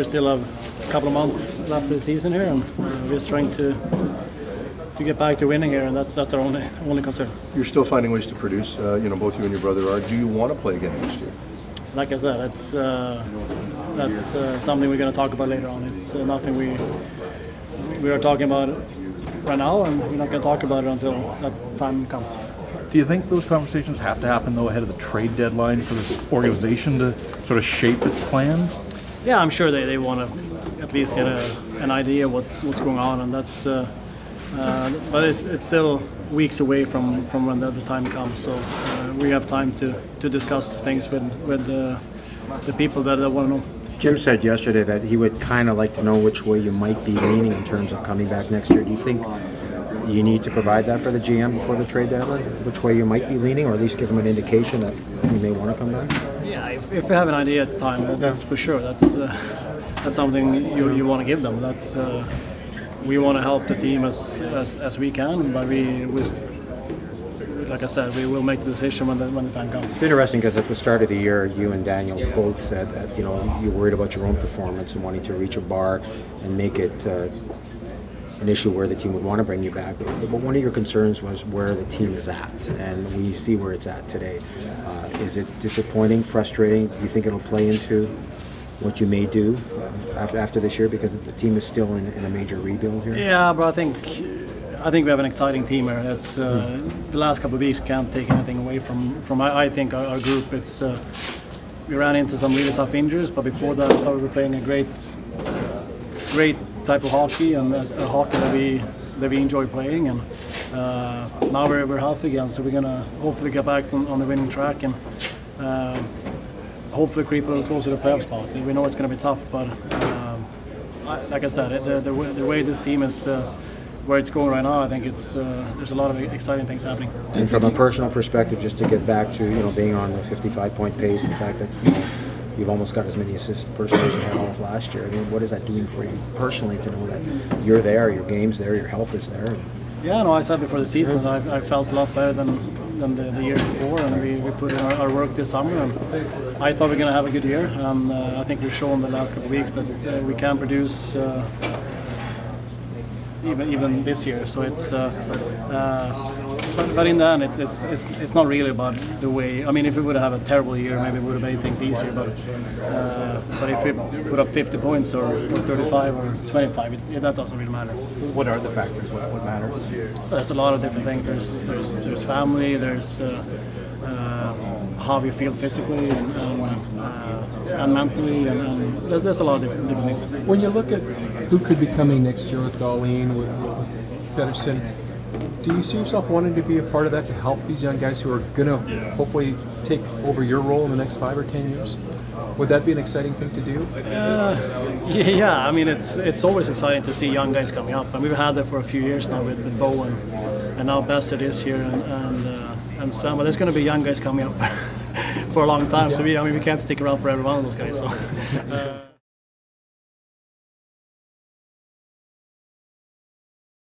we still have a couple of months left of the season here, and we're just trying to get back to winning here, and that's our only concern. You're still finding ways to produce. Both you and your brother are. Do you want to play again next year? Like I said, that's something we're going to talk about later on. It's nothing we are talking about right now, and we're not going to talk about it until that time comes. Do you think those conversations have to happen, though, ahead of the trade deadline for the organization to sort of shape its plans? Yeah, I'm sure they want to at least get an idea what's going on, and that's. But it's still weeks away from when the time comes, so we have time to discuss things with the people that want to know. Jim said yesterday that he would kind of like to know which way you might be leaning in terms of coming back next year. Do you think you need to provide that for the GM before the trade deadline? Which way you might be leaning, or at least give him an indication that you may want to come back? Yeah, if we have an idea at the time, that's for sure. That's something you want to give them. That's we want to help the team as we can, but like I said, we will make the decision when the time comes. It's interesting because at the start of the year, you and Daniel both said that you're worried about your own performance and wanting to reach a bar and make it an issue where the team would want to bring you back. But one of your concerns was where the team is at, and we see where it's at today. Is it disappointing, frustrating? Do you think it'll play into what you may do after this year, because the team is still in a major rebuild here? Yeah, but I think we have an exciting team here. It's the last couple of weeks can't take anything away from I think our group. It's we ran into some really tough injuries, but before that I thought we were playing a great type of hockey, and a hockey that we enjoy playing, and now we're healthy again, so we're gonna hopefully get back on the winning track and hopefully creep a little closer to the playoff spot. We know it's going to be tough, but like I said, the way this team is, where it's going right now, I think there's a lot of exciting things happening. And from a personal perspective, just to get back to being on the 55-point pace, the fact that you've almost got as many assists personally as you had all of last year. I mean, what is that doing for you personally to know that you're there, your game's there, your health is there? Yeah, no, I said before the season that I felt a lot better than the year before, and we put in our work this summer, and I thought we were going to have a good year, and I think we've shown the last couple of weeks that we can produce even this year. So it's but in the end it's not really about the way. I mean, if we would have a terrible year, maybe it would have made things easier, but if we put up 50 points or 35 or 25, that doesn't really matter. What are the factors? What matters? There's a lot of different things. There's family, there's how we feel physically and mentally, and there's a lot of different things. When you look at who could be coming next year with Dahlin, with Pettersson, do you see yourself wanting to be a part of that to help these young guys who are going to hopefully take over your role in the next 5 or 10 years? Would that be an exciting thing to do? Yeah, I mean, it's always exciting to see young guys coming up, and we've had that for a few years now with Bo and now Besser this year and Sven. But there's going to be young guys coming up for a long time, so we can't stick around for every one of those guys. So.